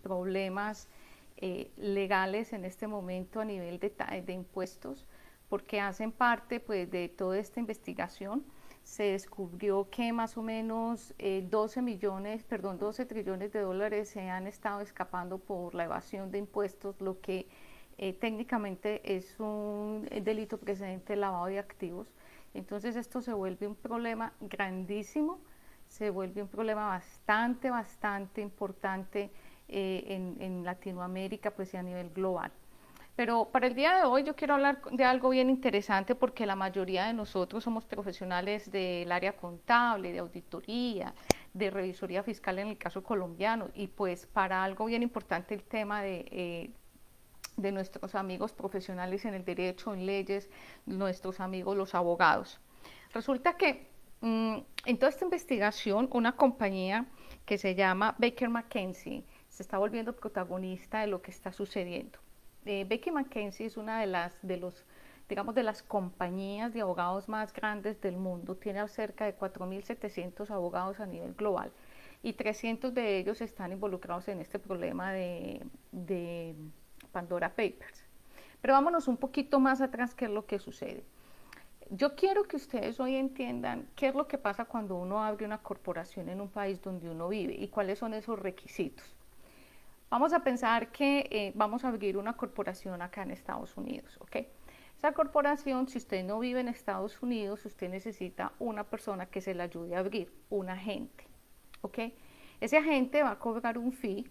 problemas legales en este momento a nivel de impuestos, porque hacen parte pues, de toda esta investigación. Se descubrió que más o menos 12 trillones de dólares se han estado escapando por la evasión de impuestos, lo que técnicamente es un delito precedente de lavado de activos. Entonces esto se vuelve un problema grandísimo, se vuelve un problema bastante importante en Latinoamérica, pues y a nivel global. Pero para el día de hoy yo quiero hablar de algo bien interesante, porque la mayoría de nosotros somos profesionales del área contable, de auditoría, de revisoría fiscal en el caso colombiano, y pues para algo bien importante el tema de nuestros amigos profesionales en el derecho, en leyes, nuestros amigos los abogados. Resulta que en toda esta investigación una compañía que se llama Baker McKenzie se está volviendo protagonista de lo que está sucediendo. Baker McKenzie es una de las compañías de abogados más grandes del mundo. Tiene cerca de 4.700 abogados a nivel global y 300 de ellos están involucrados en este problema de Pandora Papers. Pero vámonos un poquito más atrás, ¿qué es lo que sucede? Yo quiero que ustedes hoy entiendan qué es lo que pasa cuando uno abre una corporación en un país donde uno vive y cuáles son esos requisitos. Vamos a pensar que vamos a abrir una corporación acá en Estados Unidos, ¿ok? Esa corporación, si usted no vive en Estados Unidos, usted necesita una persona que se le ayude a abrir, un agente, ¿ok? Ese agente va a cobrar un fee,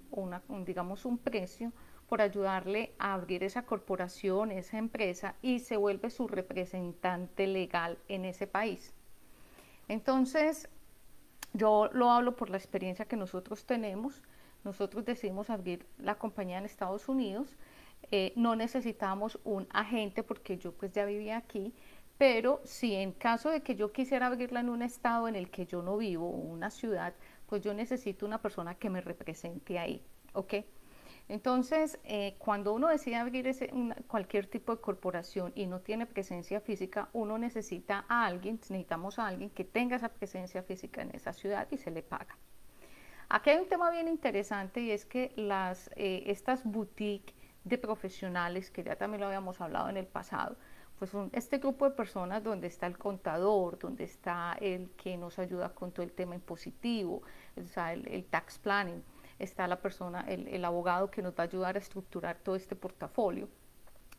digamos un precio, por ayudarle a abrir esa corporación, esa empresa, y se vuelve su representante legal en ese país. Entonces, yo lo hablo por la experiencia que nosotros tenemos. Nosotros decidimos abrir la compañía en Estados Unidos. No necesitamos un agente porque yo pues ya vivía aquí, pero si en caso de que yo quisiera abrirla en un estado en el que yo no vivo, o una ciudad, pues yo necesito una persona que me represente ahí, ¿ok? Entonces, cuando uno decide abrir cualquier tipo de corporación y no tiene presencia física, uno necesitamos a alguien que tenga esa presencia física en esa ciudad y se le paga. Aquí hay un tema bien interesante, y es que estas boutiques de profesionales, que ya también lo habíamos hablado en el pasado, pues son este grupo de personas donde está el contador, donde está el que nos ayuda con todo el tema impositivo, o sea, el tax planning, está la persona, el abogado que nos va a ayudar a estructurar todo este portafolio.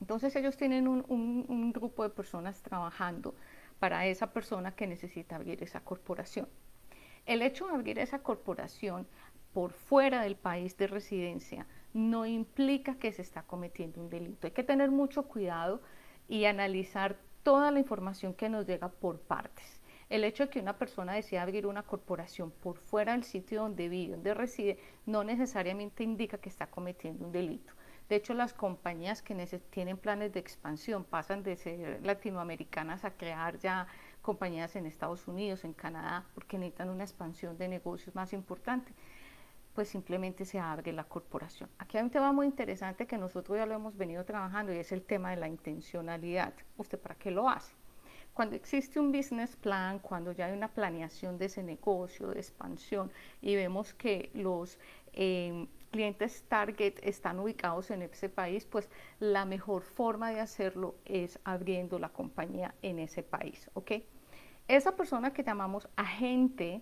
Entonces ellos tienen un grupo de personas trabajando para esa persona que necesita abrir esa corporación. El hecho de abrir esa corporación por fuera del país de residencia no implica que se está cometiendo un delito. Hay que tener mucho cuidado y analizar toda la información que nos llega por partes. El hecho de que una persona decida abrir una corporación por fuera del sitio donde vive, donde reside, no necesariamente indica que está cometiendo un delito. De hecho, las compañías que tienen planes de expansión pasan de ser latinoamericanas a crear ya compañías en Estados Unidos, en Canadá, porque necesitan una expansión de negocios más importante, pues simplemente se abre la corporación. Aquí hay un tema muy interesante que nosotros ya lo hemos venido trabajando, y es el tema de la intencionalidad. ¿Usted para qué lo hace? Cuando existe un business plan, cuando ya hay una planeación de ese negocio, de expansión, y vemos que los clientes target están ubicados en ese país, pues la mejor forma de hacerlo es abriendo la compañía en ese país, ¿ok? Esa persona que llamamos agente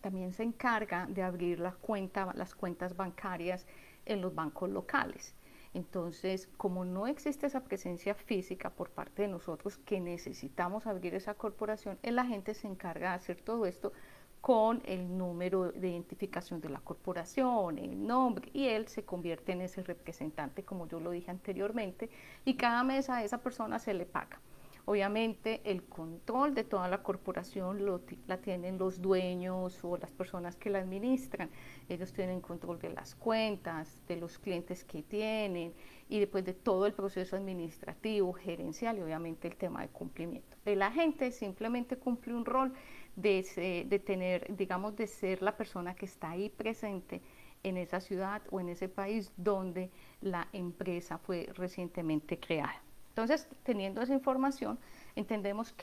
también se encarga de abrir las cuentas bancarias en los bancos locales. Entonces, como no existe esa presencia física por parte de nosotros que necesitamos abrir esa corporación, el agente se encarga de hacer todo esto con el número de identificación de la corporación, el nombre, y él se convierte en ese representante, como yo lo dije anteriormente, y cada mes a esa persona se le paga. Obviamente el control de toda la corporación la tienen los dueños o las personas que la administran. Ellos tienen control de las cuentas, de los clientes que tienen, y después de todo el proceso administrativo, gerencial, y obviamente el tema de cumplimiento. El agente simplemente cumple un rol de tener, digamos, de ser la persona que está ahí presente en esa ciudad o en ese país donde la empresa fue recientemente creada. Entonces, teniendo esa información, entendemos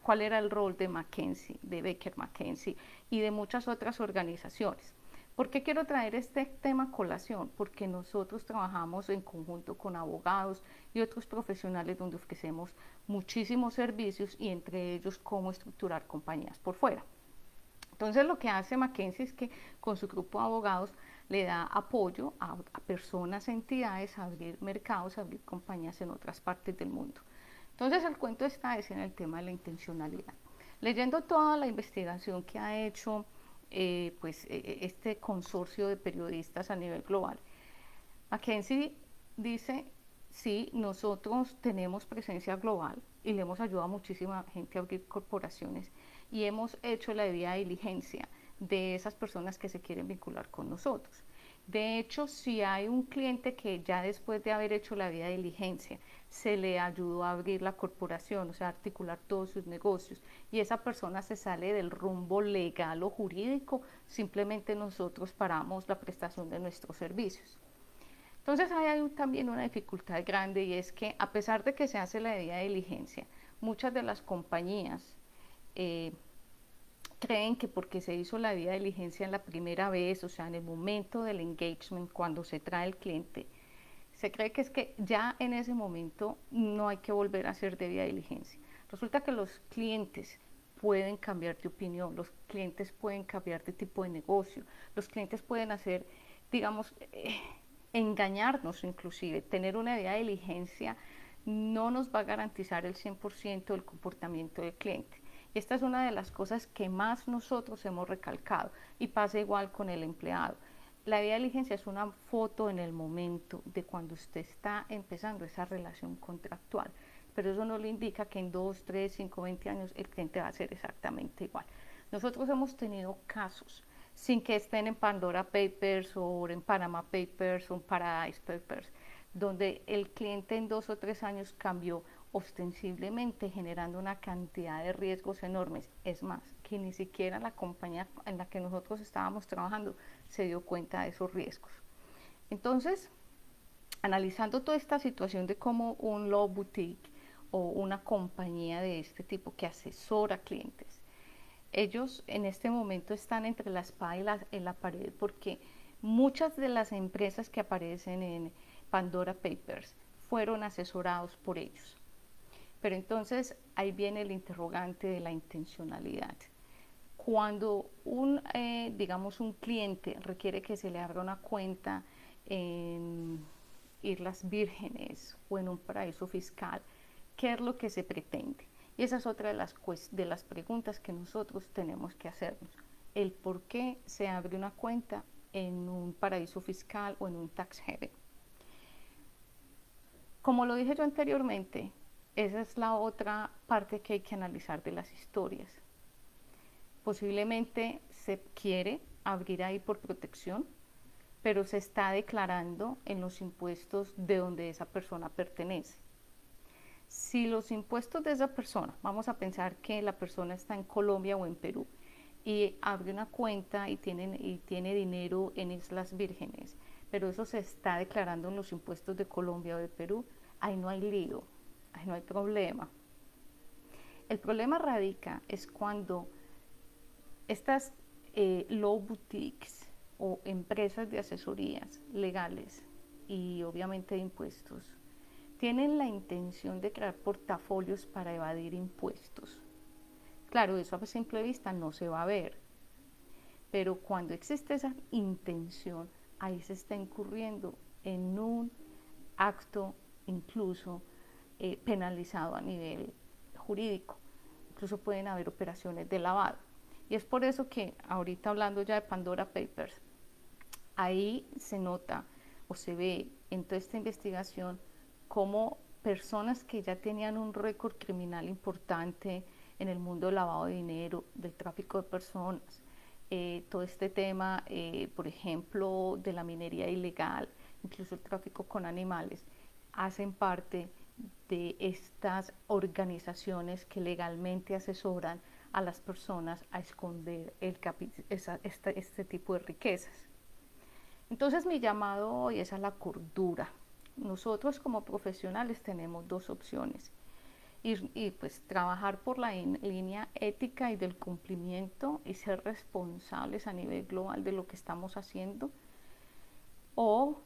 cuál era el rol de McKenzie, de Baker McKenzie y de muchas otras organizaciones. ¿Por qué quiero traer este tema a colación? Porque nosotros trabajamos en conjunto con abogados y otros profesionales donde ofrecemos muchísimos servicios y entre ellos cómo estructurar compañías por fuera. Entonces lo que hace McKinsey es que con su grupo de abogados le da apoyo a personas, entidades a abrir mercados, a abrir compañías en otras partes del mundo. Entonces el cuento está en el tema de la intencionalidad. Leyendo toda la investigación que ha hecho este consorcio de periodistas a nivel global, McKinsey dice, sí, nosotros tenemos presencia global y le hemos ayudado a muchísima gente a abrir corporaciones y hemos hecho la debida diligencia de esas personas que se quieren vincular con nosotros. De hecho, si hay un cliente que ya después de haber hecho la debida diligencia se le ayudó a abrir la corporación, o sea, articular todos sus negocios, y esa persona se sale del rumbo legal o jurídico, simplemente nosotros paramos la prestación de nuestros servicios. Entonces hay también una dificultad grande y es que a pesar de que se hace la debida diligencia, muchas de las compañías creen que porque se hizo la debida diligencia en la primera vez, o sea, en el momento del engagement, cuando se trae el cliente, se cree que es que ya en ese momento no hay que volver a hacer debida diligencia. Resulta que los clientes pueden cambiar de opinión, los clientes pueden cambiar de tipo de negocio, los clientes pueden hacer, digamos, engañarnos inclusive. Tener una debida diligencia no nos va a garantizar el 100% del comportamiento del cliente. Y esta es una de las cosas que más nosotros hemos recalcado y pasa igual con el empleado. La debida diligencia es una foto en el momento de cuando usted está empezando esa relación contractual, pero eso no le indica que en 2, 3, 5, 20 años el cliente va a ser exactamente igual. Nosotros hemos tenido casos sin que estén en Pandora Papers o en Panama Papers o en Paradise Papers, donde el cliente en 2 o 3 años cambió ostensiblemente, generando una cantidad de riesgos enormes. Es más, que ni siquiera la compañía en la que nosotros estábamos trabajando se dio cuenta de esos riesgos. Entonces, analizando toda esta situación de cómo un law boutique o una compañía de este tipo que asesora clientes, ellos en este momento están entre la espada y la pared porque muchas de las empresas que aparecen en Pandora Papers fueron asesorados por ellos. Pero entonces ahí viene el interrogante de la intencionalidad. Cuando digamos, un cliente requiere que se le abra una cuenta en Islas Vírgenes o en un paraíso fiscal, ¿qué es lo que se pretende? Y esa es otra de las preguntas que nosotros tenemos que hacernos. El por qué se abre una cuenta en un paraíso fiscal o en un tax haven. Como lo dije yo anteriormente, esa es la otra parte que hay que analizar de las historias. Posiblemente se quiere abrir ahí por protección, pero se está declarando en los impuestos de donde esa persona pertenece. Si los impuestos de esa persona, vamos a pensar que la persona está en Colombia o en Perú y abre una cuenta y tiene dinero en Islas Vírgenes, pero eso se está declarando en los impuestos de Colombia o de Perú, ahí no hay lío, ahí no hay problema. El problema radica es cuando estas law boutiques o empresas de asesorías legales y obviamente de impuestos tienen la intención de crear portafolios para evadir impuestos. Claro, eso a simple vista no se va a ver, pero cuando existe esa intención, ahí se está incurriendo en un acto incluso penalizado a nivel jurídico. Incluso pueden haber operaciones de lavado. Y es por eso que ahorita hablando ya de Pandora Papers, ahí se nota o se ve en toda esta investigación cómo personas que ya tenían un récord criminal importante en el mundo del lavado de dinero, del tráfico de personas, todo este tema, por ejemplo, de la minería ilegal, incluso el tráfico con animales, hacen parte de estas organizaciones que legalmente asesoran a las personas a esconder este tipo de riquezas. Entonces mi llamado hoy es a la cordura. Nosotros como profesionales tenemos dos opciones. y pues trabajar por la línea ética y del cumplimiento y ser responsables a nivel global de lo que estamos haciendo, o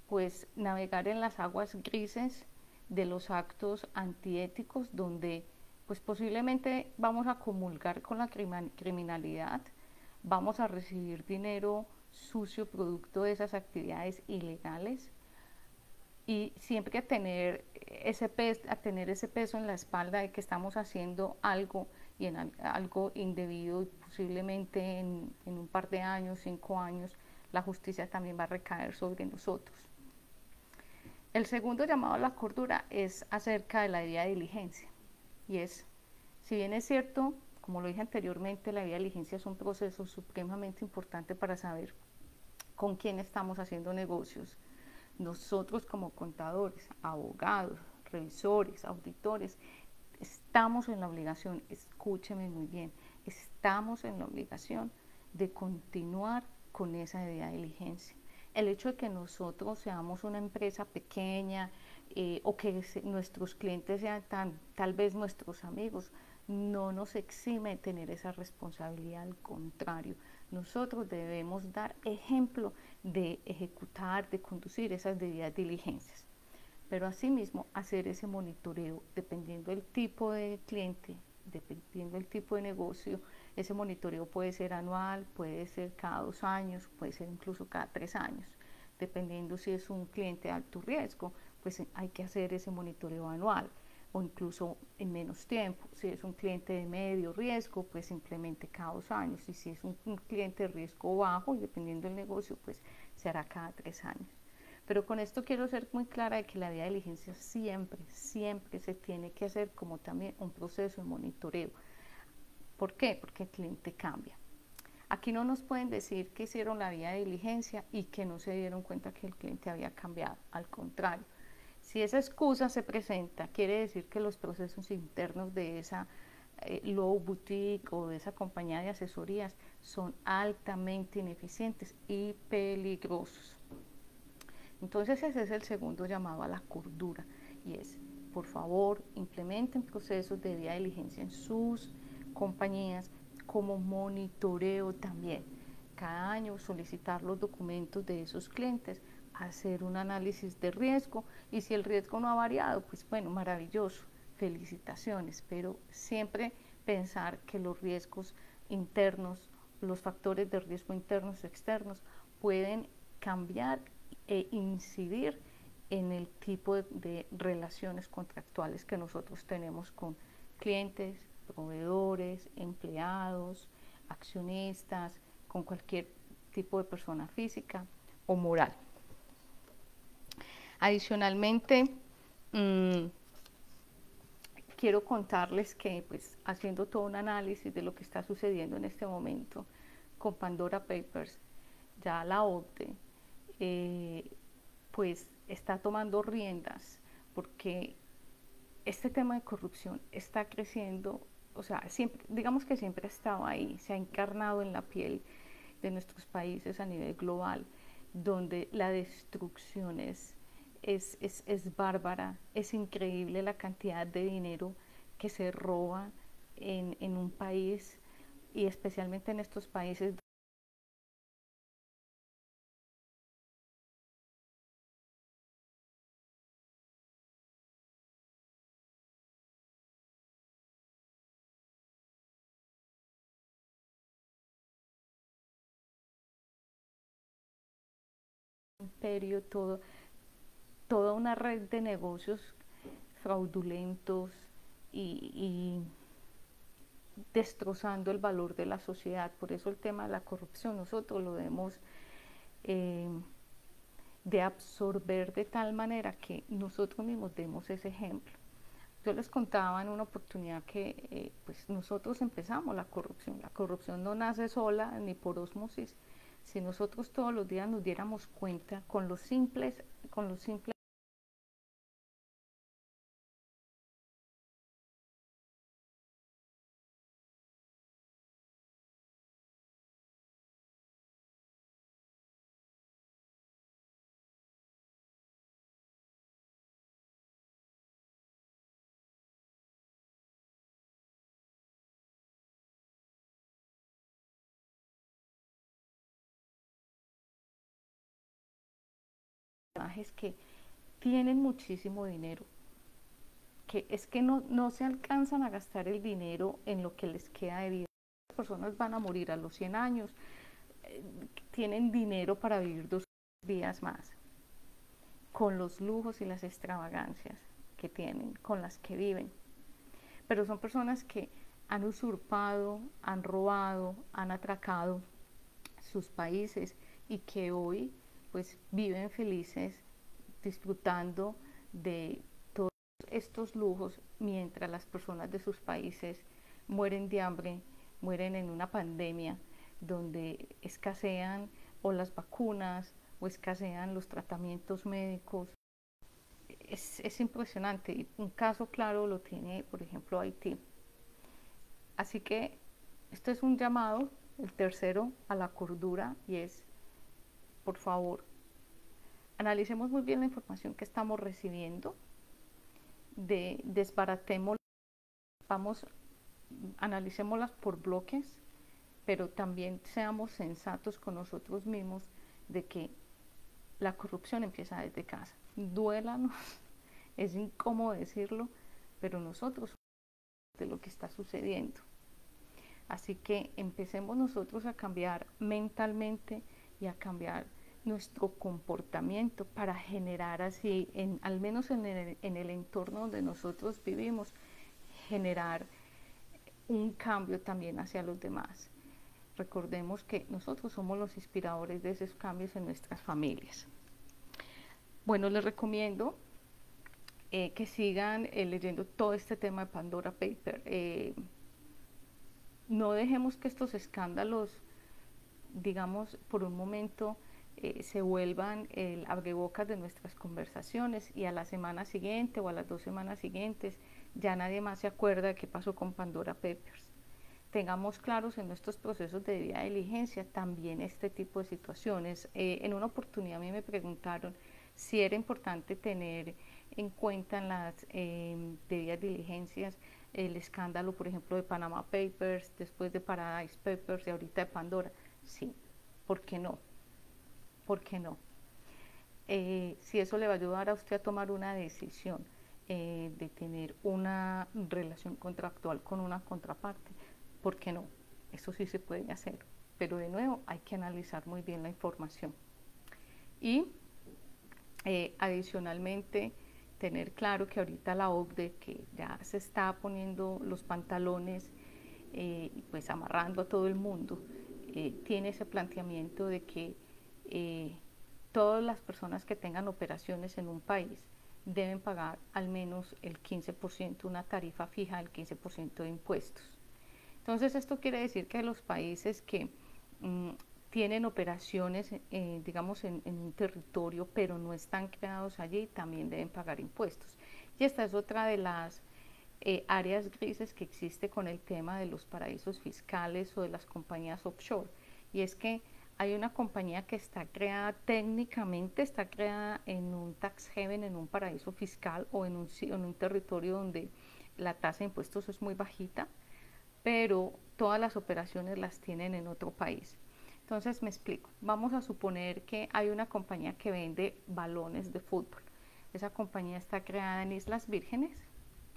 pues navegar en las aguas grises de los actos antiéticos donde pues posiblemente vamos a comulgar con la criminalidad, vamos a recibir dinero sucio producto de esas actividades ilegales, y siempre a tener ese peso en la espalda de que estamos haciendo algo y en algo indebido, y posiblemente en un par de años, 5 años, la justicia también va a recaer sobre nosotros. El segundo llamado a la cordura es acerca de la debida diligencia, y es, si bien es cierto, como lo dije anteriormente, la debida diligencia es un proceso supremamente importante para saber con quién estamos haciendo negocios. Nosotros como contadores, abogados, revisores, auditores, estamos en la obligación, escúcheme muy bien, estamos en la obligación de continuar con esa debida diligencia. El hecho de que nosotros seamos una empresa pequeña o que nuestros clientes sean tal vez nuestros amigos, no nos exime de tener esa responsabilidad. Al contrario, nosotros debemos dar ejemplo de ejecutar, de conducir esas debidas diligencias. Pero asimismo, hacer ese monitoreo, dependiendo del tipo de cliente, dependiendo del tipo de negocio, ese monitoreo puede ser anual, puede ser cada 2 años, puede ser incluso cada 3 años. Dependiendo si es un cliente de alto riesgo, pues hay que hacer ese monitoreo anual, o incluso en menos tiempo. Si es un cliente de medio riesgo, pues simplemente cada 2 años. Y si es un cliente de riesgo bajo, y dependiendo del negocio, pues se hará cada 3 años. Pero con esto quiero ser muy clara de que la debida diligencia siempre, siempre se tiene que hacer como también un proceso de monitoreo. ¿Por qué? Porque el cliente cambia. Aquí no nos pueden decir que hicieron la debida diligencia y que no se dieron cuenta que el cliente había cambiado. Al contrario, si esa excusa se presenta, quiere decir que los procesos internos de esa low boutique o de esa compañía de asesorías son altamente ineficientes y peligrosos. Entonces ese es el segundo llamado a la cordura, y es, por favor, implementen procesos de debida diligencia en sus compañías, como monitoreo también. Cada año solicitar los documentos de esos clientes, hacer un análisis de riesgo, y si el riesgo no ha variado, pues bueno, maravilloso, felicitaciones, pero siempre pensar que los riesgos internos, los factores de riesgo internos o externos pueden cambiar e incidir en el tipo de relaciones contractuales que nosotros tenemos con clientes, proveedores, empleados, accionistas, con cualquier tipo de persona física o moral. Adicionalmente, quiero contarles que, pues, haciendo todo un análisis de lo que está sucediendo en este momento con Pandora Papers, ya la OCDE pues está tomando riendas, porque este tema de corrupción está creciendo. O sea, siempre, digamos que siempre ha estado ahí, se ha encarnado en la piel de nuestros países a nivel global, donde la destrucción es bárbara. Es increíble la cantidad de dinero que se roba en un país, y especialmente en estos países imperio, toda una red de negocios fraudulentos y destrozando el valor de la sociedad. Por eso el tema de la corrupción nosotros lo debemos eh, de absorber de tal manera que nosotros mismos demos ese ejemplo. Yo les contaba en una oportunidad que pues nosotros empezamos la corrupción. La corrupción no nace sola ni por ósmosis. Si nosotros todos los días nos diéramos cuenta con los simples personajes que tienen muchísimo dinero, que es que no se alcanzan a gastar el dinero en lo que les queda de vida. Las personas van a morir a los 100 años, tienen dinero para vivir 2 días más, con los lujos y las extravagancias que tienen, con las que viven. Pero son personas que han usurpado, han robado, han atracado sus países y que hoy pues viven felices disfrutando de todos estos lujos mientras las personas de sus países mueren de hambre, mueren en una pandemia donde escasean o las vacunas o escasean los tratamientos médicos. Es impresionante. Un caso claro lo tiene, por ejemplo, Haití. Así que esto es un llamado, el tercero, a la cordura, y es, por favor, analicemos muy bien la información que estamos recibiendo, desbaratémosla, analicémoslas por bloques, pero también seamos sensatos con nosotros mismos de que la corrupción empieza desde casa. Duélanos, es incómodo decirlo, pero nosotros somos de lo que está sucediendo. Así que empecemos nosotros a cambiar mentalmente y a cambiar nuestro comportamiento para generar así, al menos en el entorno donde nosotros vivimos, generar un cambio también hacia los demás. Recordemos que nosotros somos los inspiradores de esos cambios en nuestras familias. Bueno, les recomiendo que sigan leyendo todo este tema de Pandora Paper. No dejemos que estos escándalos, digamos, por un momento se vuelvan el abrebocas de nuestras conversaciones y a la semana siguiente o a las 2 semanas siguientes ya nadie más se acuerda de qué pasó con Pandora Papers. Tengamos claros en nuestros procesos de debida diligencia también este tipo de situaciones. En una oportunidad a mí me preguntaron si era importante tener en cuenta en las debidas diligencias el escándalo, por ejemplo, de Panama Papers, después de Paradise Papers y ahorita de Pandora. Sí, ¿por qué no? ¿Por qué no? Si eso le va a ayudar a usted a tomar una decisión de tener una relación contractual con una contraparte, ¿por qué no? Eso sí se puede hacer, pero de nuevo hay que analizar muy bien la información. Y adicionalmente, tener claro que ahorita la OCDE, que ya se está poniendo los pantalones, pues amarrando a todo el mundo, tiene ese planteamiento de que todas las personas que tengan operaciones en un país deben pagar al menos el 15%, una tarifa fija del 15% de impuestos. Entonces esto quiere decir que los países que tienen operaciones, digamos, en un territorio, pero no están creados allí, también deben pagar impuestos. Y esta es otra de las áreas grises que existe con el tema de los paraísos fiscales o de las compañías offshore. Y es que hay una compañía que está creada técnicamente, está creada en un tax haven, en un paraíso fiscal o en un territorio donde la tasa de impuestos es muy bajita, pero todas las operaciones las tienen en otro país. Entonces me explico, vamos a suponer que hay una compañía que vende balones de fútbol. Esa compañía está creada en Islas Vírgenes,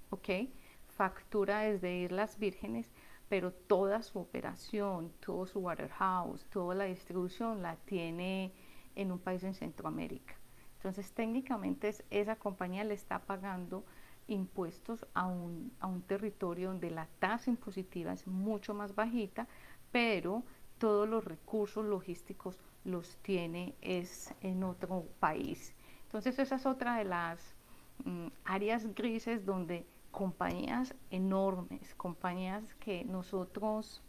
¿ok? Factura desde Islas Vírgenes, pero toda su operación, todo su warehouse, toda la distribución la tiene en un país en Centroamérica. Entonces técnicamente esa compañía le está pagando impuestos a un territorio donde la tasa impositiva es mucho más bajita, pero todos los recursos logísticos los tiene es en otro país. Entonces esa es otra de las áreas grises donde compañías enormes, compañías que nosotros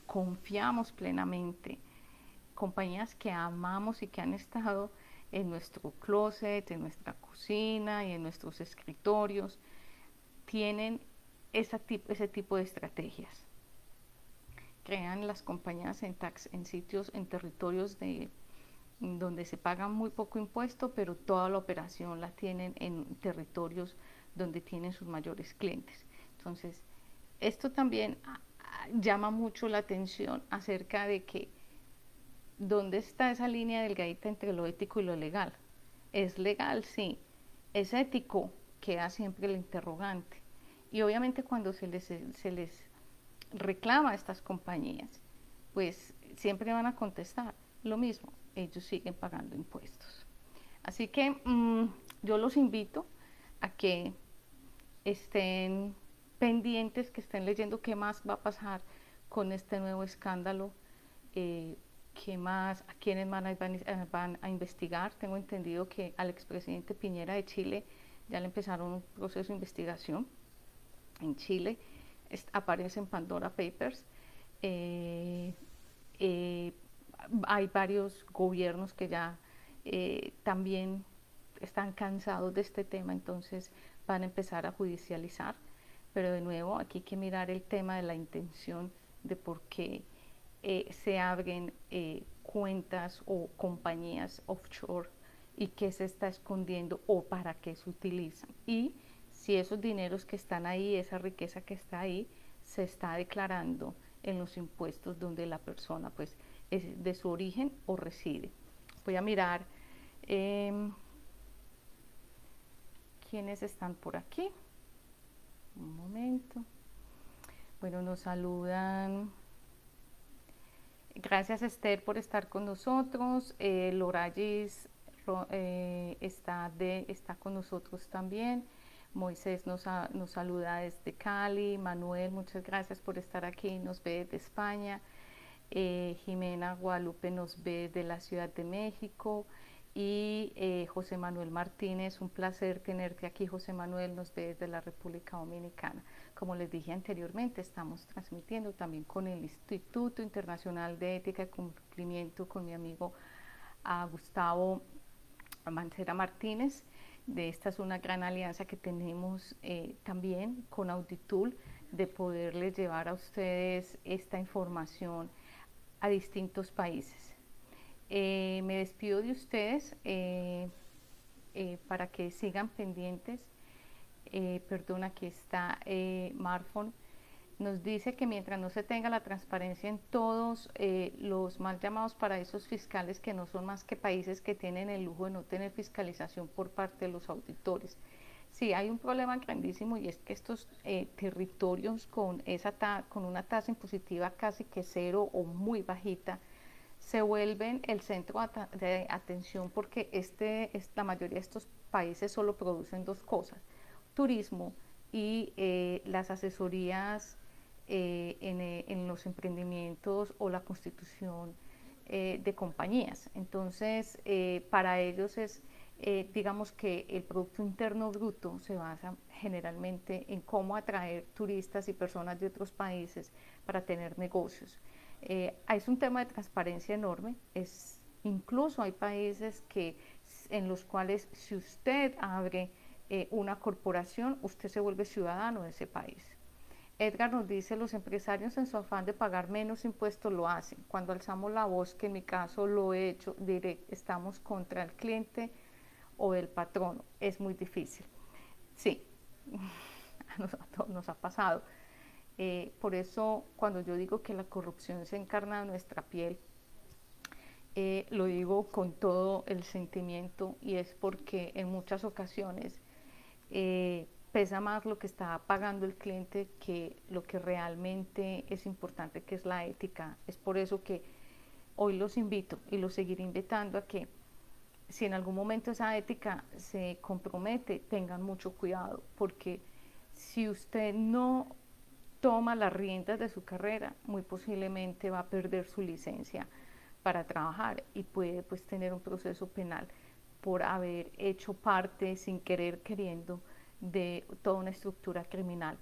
confiamos plenamente, compañías que amamos y que han estado en nuestro closet, en nuestra cocina y en nuestros escritorios, tienen ese tipo de estrategias. Crean las compañías en sitios, en territorios donde se paga muy poco impuesto, pero toda la operación la tienen en territorios donde tienen sus mayores clientes. Entonces, esto también llama mucho la atención acerca de que ¿dónde está esa línea delgadita entre lo ético y lo legal? ¿Es legal? Sí. ¿Es ético? Queda siempre el interrogante. Y obviamente cuando se les reclama a estas compañías, pues siempre van a contestar lo mismo, ellos siguen pagando impuestos. Así que yo los invito a que estén pendientes, que estén leyendo qué más va a pasar con este nuevo escándalo, qué más, a quiénes van a investigar. Tengo entendido que al expresidente Piñera de Chile ya le empezaron un proceso de investigación en Chile, aparece en Pandora Papers. Eh, eh, Hay varios gobiernos que ya también están cansados de este tema, entonces van a empezar a judicializar. Pero de nuevo, aquí hay que mirar el tema de la intención de por qué se abren cuentas o compañías offshore y qué se está escondiendo o para qué se utilizan. Y si esos dineros que están ahí, esa riqueza que está ahí, se está declarando en los impuestos donde la persona pues es de su origen o reside. Voy a mirar quiénes están por aquí. Un momento. Bueno, nos saludan. Gracias, Esther, por estar con nosotros. Lorayis está con nosotros también. Moisés nos saluda desde Cali. Manuel, muchas gracias por estar aquí, nos ve desde España. Jimena Guadalupe nos ve de la Ciudad de México. Y José Manuel Martínez, un placer tenerte aquí. José Manuel nos ve desde la República Dominicana. Como les dije anteriormente, estamos transmitiendo también con el Instituto Internacional de Ética y Cumplimiento, con mi amigo Gustavo Mancera Martínez. Esta es una gran alianza que tenemos también con Auditul, de poderles llevar a ustedes esta información a distintos países. Me despido de ustedes para que sigan pendientes. Perdón, aquí está Marfon. Nos dice que mientras no se tenga la transparencia en todos los mal llamados paraísos fiscales, que no son más que países que tienen el lujo de no tener fiscalización por parte de los auditores. Sí, hay un problema grandísimo, y es que estos territorios con una tasa impositiva casi que cero o muy bajita, se vuelven el centro de atención, porque la mayoría de estos países solo producen dos cosas: turismo y las asesorías en los emprendimientos o la constitución de compañías. Entonces, para ellos digamos que el Producto Interno Bruto se basa generalmente en cómo atraer turistas y personas de otros países para tener negocios. Es un tema de transparencia enorme. Incluso hay países en los cuales, si usted abre una corporación, usted se vuelve ciudadano de ese país. Edgar nos dice: los empresarios, en su afán de pagar menos impuestos, lo hacen. Cuando alzamos la voz, que en mi caso lo he hecho, diré: estamos contra el cliente o el patrono. Es muy difícil. Sí, nos ha pasado. Por eso, cuando yo digo que la corrupción se encarna en nuestra piel, lo digo con todo el sentimiento, y es porque en muchas ocasiones pesa más lo que está pagando el cliente que lo que realmente es importante, que es la ética. Es por eso que hoy los invito, y los seguiré invitando, a que si en algún momento esa ética se compromete, tengan mucho cuidado, porque si usted no toma las riendas de su carrera, muy posiblemente va a perder su licencia para trabajar, y puede pues tener un proceso penal por haber hecho parte, sin querer queriendo, de toda una estructura criminal.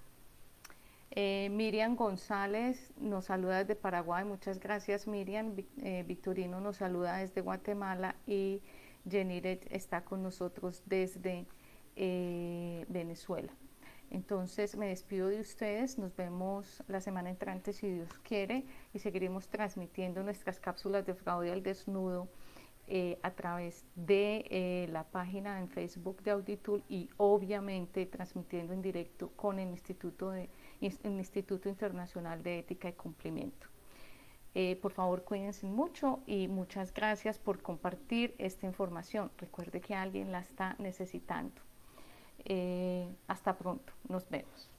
Miriam González nos saluda desde Paraguay. Muchas gracias, Miriam. Victorino nos saluda desde Guatemala, y Jeniret está con nosotros desde Venezuela. Entonces me despido de ustedes, nos vemos la semana entrante si Dios quiere, y seguiremos transmitiendo nuestras cápsulas de fraude al desnudo a través de la página en Facebook de Auditul, y obviamente transmitiendo en directo con el Instituto Internacional de Ética y Cumplimiento. Por favor, cuídense mucho y muchas gracias por compartir esta información. Recuerde que alguien la está necesitando. Hasta pronto, nos vemos.